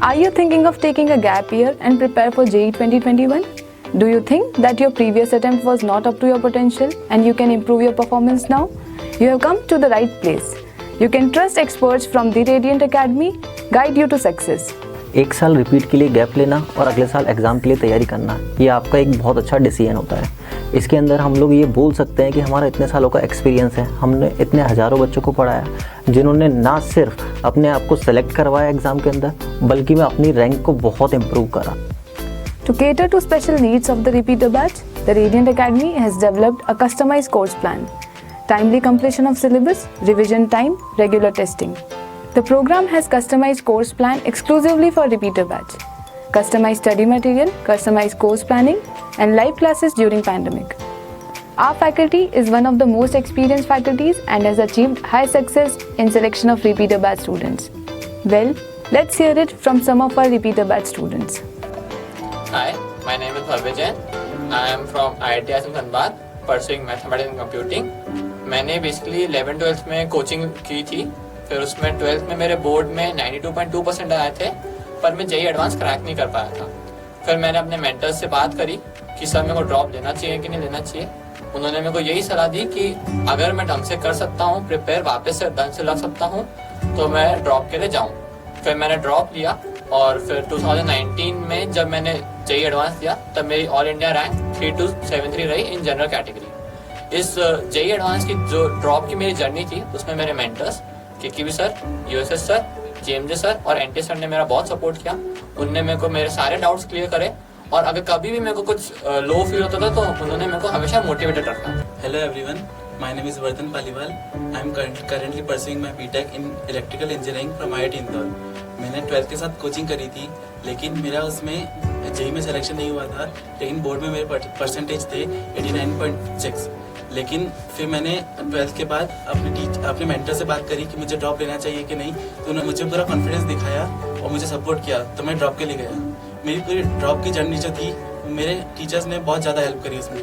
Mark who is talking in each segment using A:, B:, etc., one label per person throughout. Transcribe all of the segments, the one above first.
A: Are you thinking of taking a gap year and prepare for JEE 2021? Do you think that your previous attempt was not up to your potential and you can improve your performance now? You have come to the right place. You can trust experts from the Radiant Academy guide you to success.
B: एक साल repeat के लिए gap लेना और अगले साल exam के लिए तैयारी करना, ये आपका एक बहुत अच्छा डिसीजन होता है। इसके अंदर हम लोग ये बोल सकते हैं कि हमारा इतने सालों का एक्सपीरियंस है, हमने इतने हज़ारों बच्चों को पढ़ाया जिन्होंने ना सिर्फ अपने आप को सेलेक्ट करवाया एग्ज़ाम के अंदर, बल्कि मैं अपनी रैंक को बहुत इम्प्रूव करा।
A: To cater to special needs of the repeater batch, the Radiant Academy has developed a customized course plan, timely completion of syllabus, revision time, regular testing. The program has customized course plan exclusively for repeater batch, customized study material, customized course planning, and live classes during pandemic. Our faculty is one of the most experienced faculties and has achieved high success in selection of repeater batch students. Well, let's hear it from some of our repeater batch students.
C: Hi, my name is Bhavya Jain. I am from IIT ISM Dhanbad, pursuing mathematics and computing. मैंने basically 11-12 में coaching की थी, फिर उसमें 12th में मेरे board में 92.2% आए थे, पर मैं JEE एडवांस क्रैक नहीं कर पाया था। फिर मैंने अपने मेंटर्स से बात करी कि सर मेरे को ड्रॉप लेना चाहिए कि नहीं लेना चाहिए। उन्होंने मेरे को यही सलाह दी कि अगर मैं ढंग से कर सकता हूँ, प्रिपेयर वापस से ढंग से लग सकता हूँ, तो मैं ड्रॉप के लिए जाऊँ। फिर मैंने ड्रॉप लिया और फिर 2019 में जब मैंने JEE एडवांस दिया तब मेरी ऑल इंडिया रैंक 3273 रही इन जनरल कैटेगरी। इस JEE एडवांस की जो ड्रॉप की मेरी जर्नी थी उसमें मेरे mentors KKB sir, USS sir, JMJ sir और NT सर ने मेरा बहुत सपोर्ट किया। उनने मेरे को मेरे सारे डाउट्स क्लियर करे और अगर कभी भी मेरे को कुछ लो फील होता था तो उन्होंने मेरे को हमेशा मोटिवेटेड रखा।
D: Hello everyone, my name is Vardhan Paliwal. I am currently pursuing my BTech in Electrical Engineering from IIT Indore. मैंने 12th के साथ कोचिंग करी थी, लेकिन मेरा उसमें JEE में सिलेक्शन नहीं हुआ था, लेकिन बोर्ड में मेरे परसेंटेज थे 89.6। लेकिन फिर मैंने 12th के बाद अपने मेंटर से बात करी कि मुझे ड्रॉप लेना चाहिए कि नहीं, तो उन्होंने मुझे पूरा कॉन्फिडेंस दिखाया और मुझे सपोर्ट किया, तो मैं ड्रॉप के लिए गया। मेरी पूरी ड्रॉप की जर्नी जो थी, मेरे टीचर्स ने बहुत ज़्यादा हेल्प करी उसमें।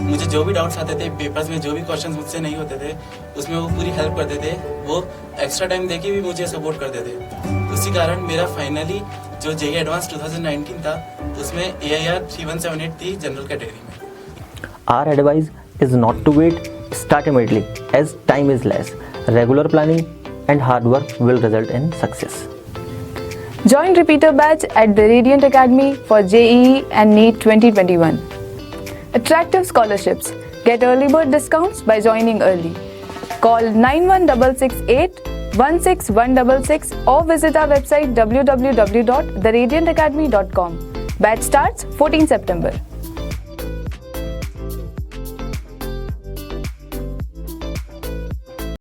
D: मुझे जो भी डाउट्स आते थे पेपर्स में, जो भी क्वेश्चंस मुझसे नहीं होते थे, उसमें वो पूरी हेल्प करते थे। वो एक्स्ट्रा टाइम देके भी मुझे सपोर्ट करते थे। उसी कारण मेरा फाइनली जो JEE एडवांस 2019 था, उसमें AIR 3178 थी जनरल कैटेगरी में।
B: Our advice is not to wait, start immediately as time is less. Regular planning and hard work will result in success.
A: Join repeater batch at the Radiant Academy for JEE and NEET 2021. Attractive scholarships. Get early bird discounts by joining early. Call 91668 16166 or visit our website www.theradiantacademy.com. Batch starts 14 September.